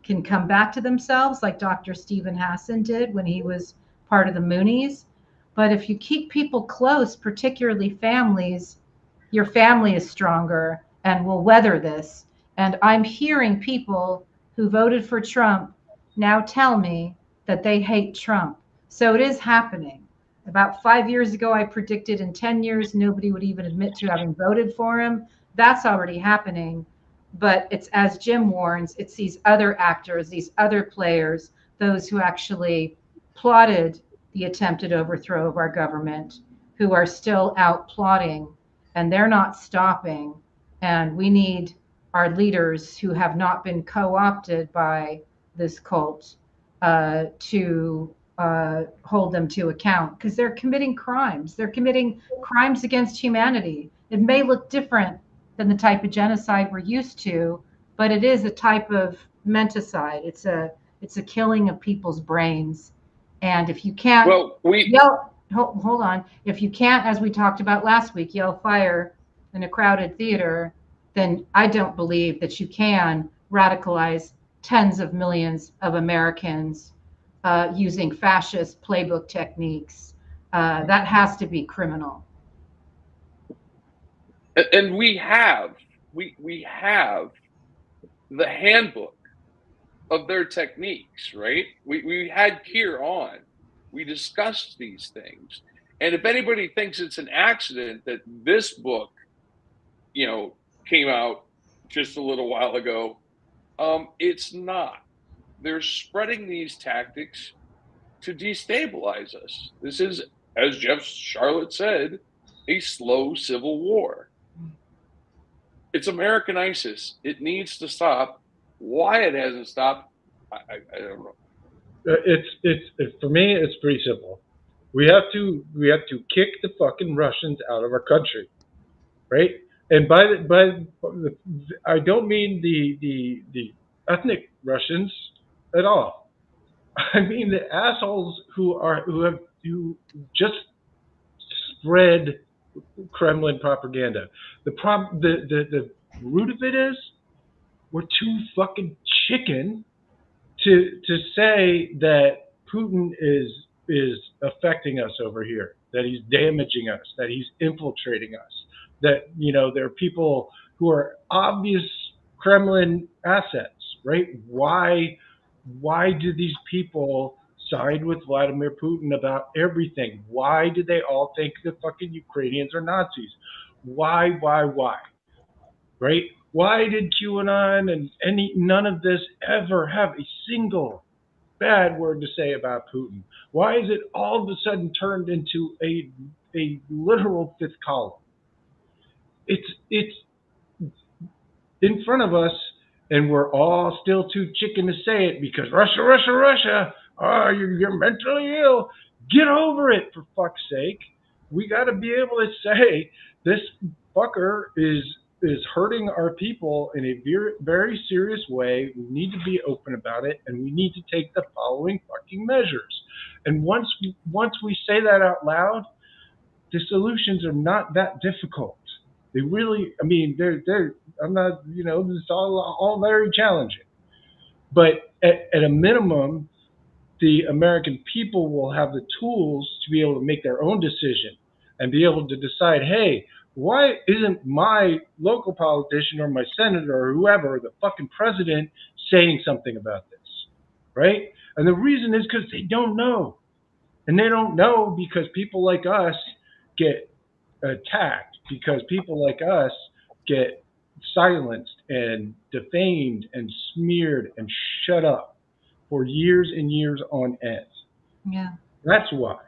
can come back to themselves, like Dr. Stephen Hassan did when he was part of the Moonies. But if you keep people close, particularly families, your family is stronger and will weather this. And I'm hearing people who voted for Trump now tell me that they hate Trump. So it is happening. About 5 years ago, I predicted in 10 years, nobody would even admit to having voted for him. That's already happening. But it's, as Jim warns, it's these other actors, these other players, those who actually plotted the attempted overthrow of our government, who are still out plotting, and they're not stopping. And we need our leaders who have not been co-opted by this cult to hold them to account, because they're committing crimes. They're committing crimes against humanity. It may look different than the type of genocide we're used to, but it is a type of menticide. It's a killing of people's brains. And if you can't hold on. If you can't, as we talked about last week, yell fire in a crowded theater, then I don't believe that you can radicalize tens of millions of Americans using fascist playbook techniques. That has to be criminal. And we have the handbook of their techniques, right? We had Keir on. We discussed these things. And if anybody thinks it's an accident that this book, came out just a little while ago, it's not. They're spreading these tactics to destabilize us. This is, as Jeff Charlotte said, a slow civil war. It's American ISIS. It needs to stop. Why it hasn't stopped, I don't know. It's for me. It's pretty simple. We have to kick the fucking Russians out of our country, right? And I don't mean the ethnic Russians at all. I mean the assholes who just spread Kremlin propaganda. The root of it is we're too fucking chicken to say that Putin is affecting us over here, that he's damaging us, that he's infiltrating us, that there are people who are obvious Kremlin assets, right? Why do these people side with Vladimir Putin about everything? Why do they all think the fucking Ukrainians are Nazis? Why? Right? Why did QAnon and none of this ever have a single bad word to say about Putin? Why is it all of a sudden turned into a literal fifth column? It's in front of us, and we're all still too chicken to say it because Russia. Oh, you're mentally ill. Get over it, for fuck's sake. We got to be able to say this fucker is hurting our people in a very, very serious way. We need to be open about it, and we need to take the following fucking measures. And once we say that out loud, the solutions are not that difficult. They really, I mean, I'm not, it's all very challenging. But at a minimum, the American people will have the tools to be able to make their own decision and be able to decide, hey, why isn't my local politician or my senator or whoever, the fucking president, saying something about this, right? And the reason is because they don't know. And they don't know because people like us get attacked, because people like us get silenced and defamed and smeared and shut up for years and years on end. Yeah. That's why.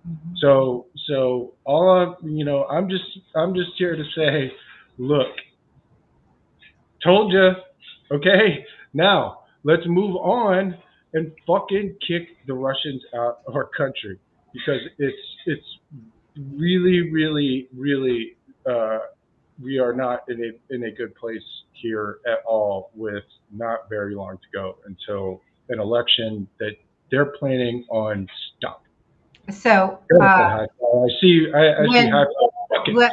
Mm-hmm. So I'm just here to say, look, told you, okay? Now let's move on and fucking kick the Russians out of our country, because it's really, really, really we are not in a good place here at all, with not very long to go until an election that they're planning on stopping. So I see.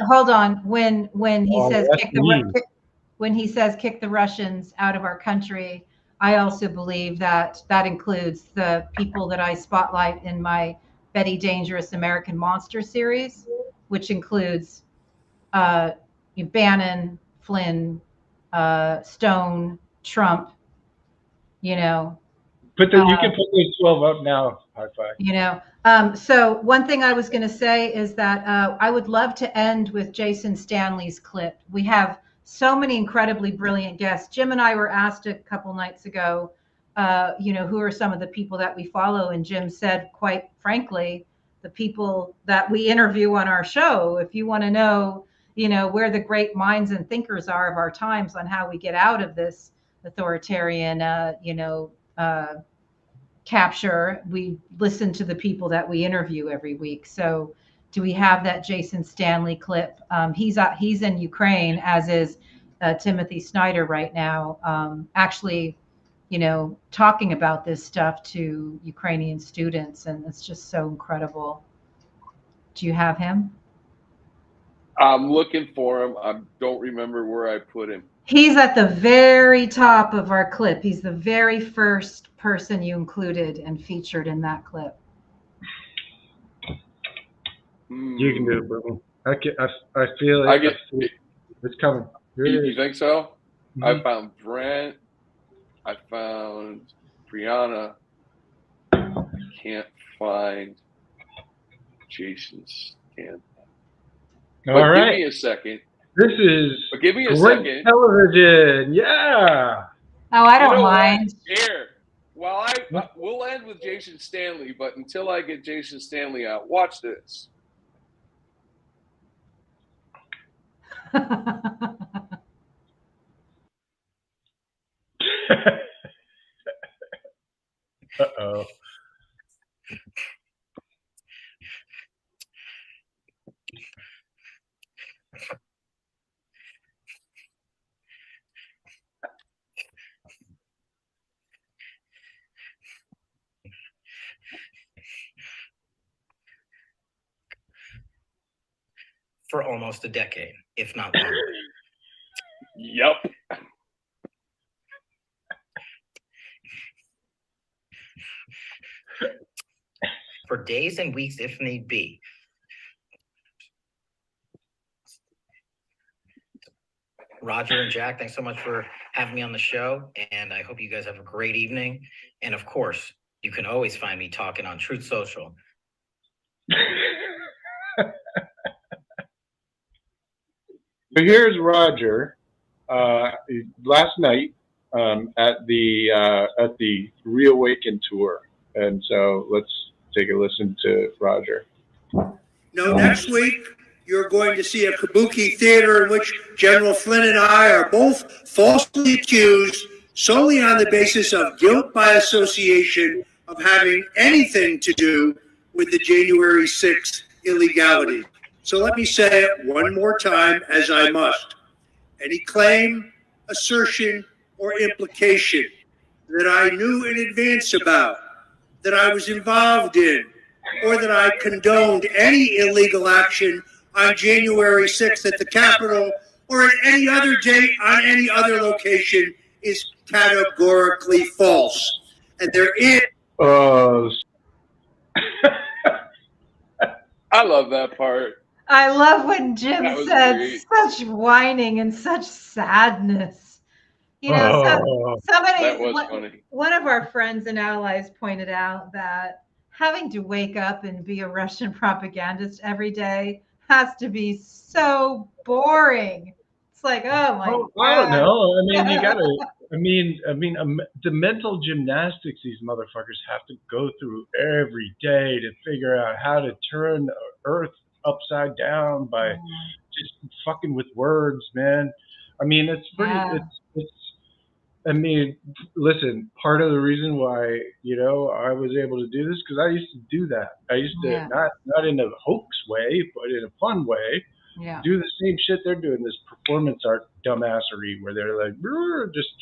Hold on. When he says kick the Russians out of our country, I also believe that includes the people that I spotlight in my Betty Dangerous American Monster series, which includes Bannon, Flynn, Stone, Trump. But then you can put those 12 up now. High five. So one thing I was going to say is that I would love to end with Jason Stanley's clip. We have so many incredibly brilliant guests. Jim and I were asked a couple nights ago, who are some of the people that we follow? And Jim said, quite frankly, the people that we interview on our show. If you want to know, where the great minds and thinkers are of our times on how we get out of this authoritarian, capture, we listen to the people that we interview every week. So do we have that Jason Stanley clip? He's in Ukraine, as is Timothy Snyder right now, actually, talking about this stuff to Ukrainian students. And it's just so incredible. Do you have him? I'm looking for him. I don't remember where I put him. He's at the very top of our clip. He's the very first person you included and featured in that clip. You can do it, bro. I feel it. It's coming. You think so? Mm-hmm. I found Brent. I found Brianna. I can't find Jason Stanley. All right. Give me a second. This is give me a great second. television. Yeah. Oh, I don't mind. Here. Well, we'll end with Jason Stanley, but until I get Jason Stanley out, watch this. Uh-oh. For almost a decade, if not longer. Yep. For days and weeks, if need be. Roger and Jack, thanks so much for having me on the show, and I hope you guys have a great evening. And of course, you can always find me talking on Truth Social. So here's Roger last night at the Reawaken tour, and so let's take a listen to Roger. No, next week you're going to see a kabuki theater in which General Flynn and I are both falsely accused solely on the basis of guilt by association of having anything to do with the January 6th illegality. So let me say it one more time, as I must. Any claim, assertion, or implication that I knew in advance about, that I was involved in, or that I condoned any illegal action on January 6th at the Capitol or at any other date on any other location is categorically false. And there is... I love that part. I love when Jim said such whining and such sadness. You know, one of our friends and allies pointed out that having to wake up and be a Russian propagandist every day has to be so boring. It's like, oh my God. I don't know. I mean, you gotta. The mental gymnastics these motherfuckers have to go through every day to figure out how to turn Earth upside down by just fucking with words, man. I mean, it's pretty. It's. I mean, listen. Part of the reason why I was able to do this because I used to do that. I used to not in a hoax way, but in a fun way. Yeah. Do the same shit they're doing. This performance art dumbassery where they're like just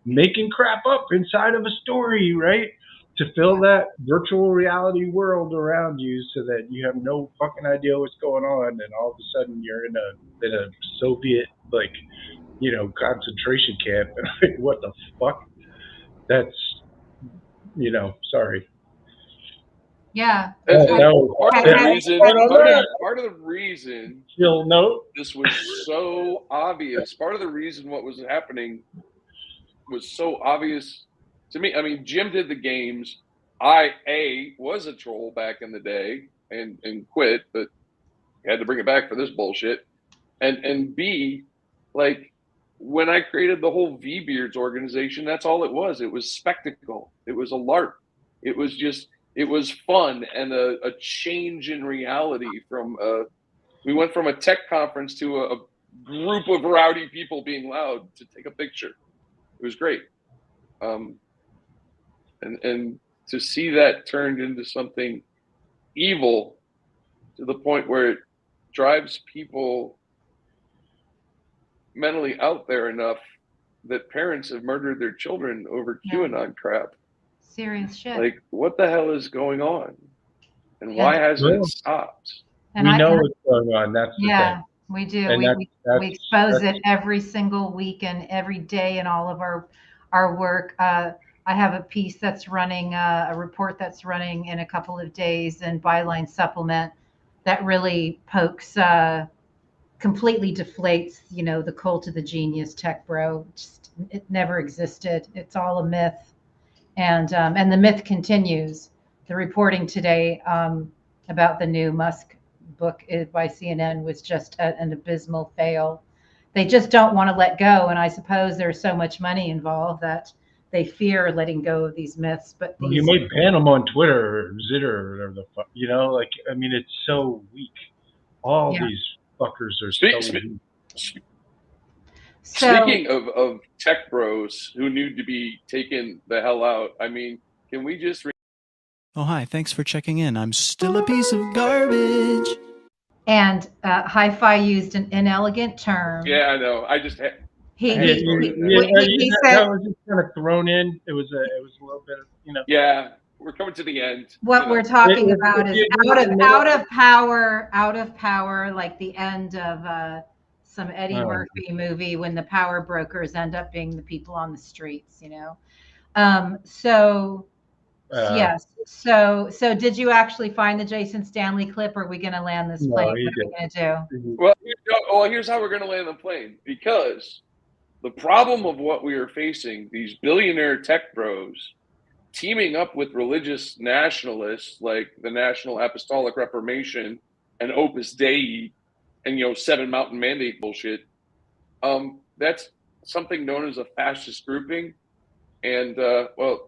making crap up inside of a story, right? To fill that virtual reality world around you, so that you have no fucking idea what's going on, and all of a sudden you're in a Soviet concentration camp. What the fuck? That's sorry. Yeah. Part of the reason this was so obvious, part of the reason what was happening was so obvious to me. I mean, Jim did the games. I was a troll back in the day and quit, but had to bring it back for this bullshit. And B, like when I created the whole V-Beards organization, that's all it was. It was spectacle. It was a LARP. It was fun and a change in reality we went from a tech conference to a group of rowdy people being loud to take a picture. It was great. And to see that turned into something evil to the point where it drives people mentally out there enough that parents have murdered their children over QAnon crap. Serious shit. Like, what the hell is going on? And why hasn't it stopped? And we know what's going on. That's the thing. We do. And We expose it every single week and every day in all of our work. I have a piece that's running, a report that's running in a couple of days in Byline Supplement that really pokes, completely deflates, the cult of the genius tech bro. It never existed. It's all a myth, and the myth continues. The reporting today about the new Musk book by CNN was just an abysmal fail. They just don't want to let go, and I suppose there's so much money involved that they fear letting go of these myths. But you might ban them on Twitter or Zitter or whatever the fuck, it's so weak. All these fuckers are so weak. Speaking of tech bros who need to be taken the hell out, can we just... Oh, hi. Thanks for checking in. I'm still a piece of garbage. And Hi-Fi used an inelegant term. Yeah, I know. I just... He said that was just kind of thrown in. It was a little bit, Yeah, we're coming to the end. What we're talking about is out of power, like the end of some Eddie Murphy movie when the power brokers end up being the people on the streets, Yes. So did you actually find the Jason Stanley clip? Or are we going to land this plane? What are we going to do? Well, here's how we're going to land the plane. Because the problem of what we are facing, these billionaire tech bros teaming up with religious nationalists like the National Apostolic Reformation and Opus Dei and, Seven Mountain Mandate bullshit, that's something known as a fascist grouping. And,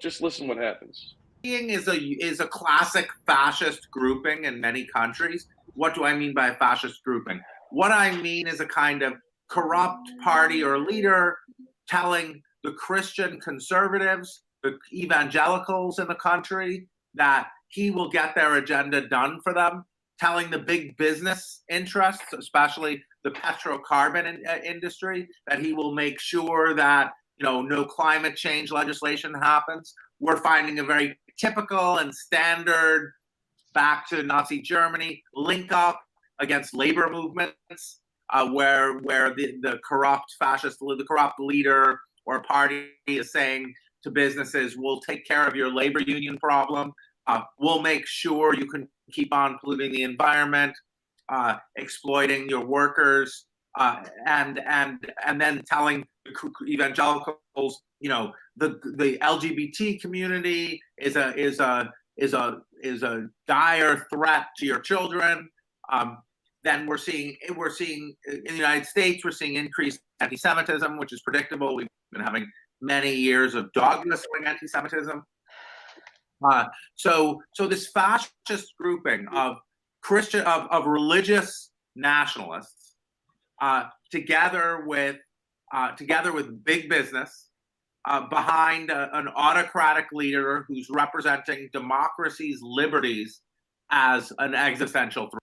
just listen what happens. Is a classic fascist grouping in many countries. What do I mean by a fascist grouping? What I mean is a kind of corrupt party or leader telling the Christian conservatives, the evangelicals in the country, that he will get their agenda done for them, telling the big business interests, especially the petrocarbon industry, that he will make sure that no climate change legislation happens. We're finding a very typical and standard, back to Nazi Germany, link up against labor movements, where the corrupt fascist, the corrupt leader or party is saying to businesses, we'll take care of your labor union problem. We'll make sure you can keep on polluting the environment, exploiting your workers, and then telling the evangelicals, the LGBT community is a dire threat to your children. Then we're seeing in the United States, we're seeing increased anti-Semitism, which is predictable. We've been having many years of dogma-sowing anti-Semitism. So this fascist grouping of religious nationalists, together with big business, behind an autocratic leader who's representing democracy's liberties as an existential threat.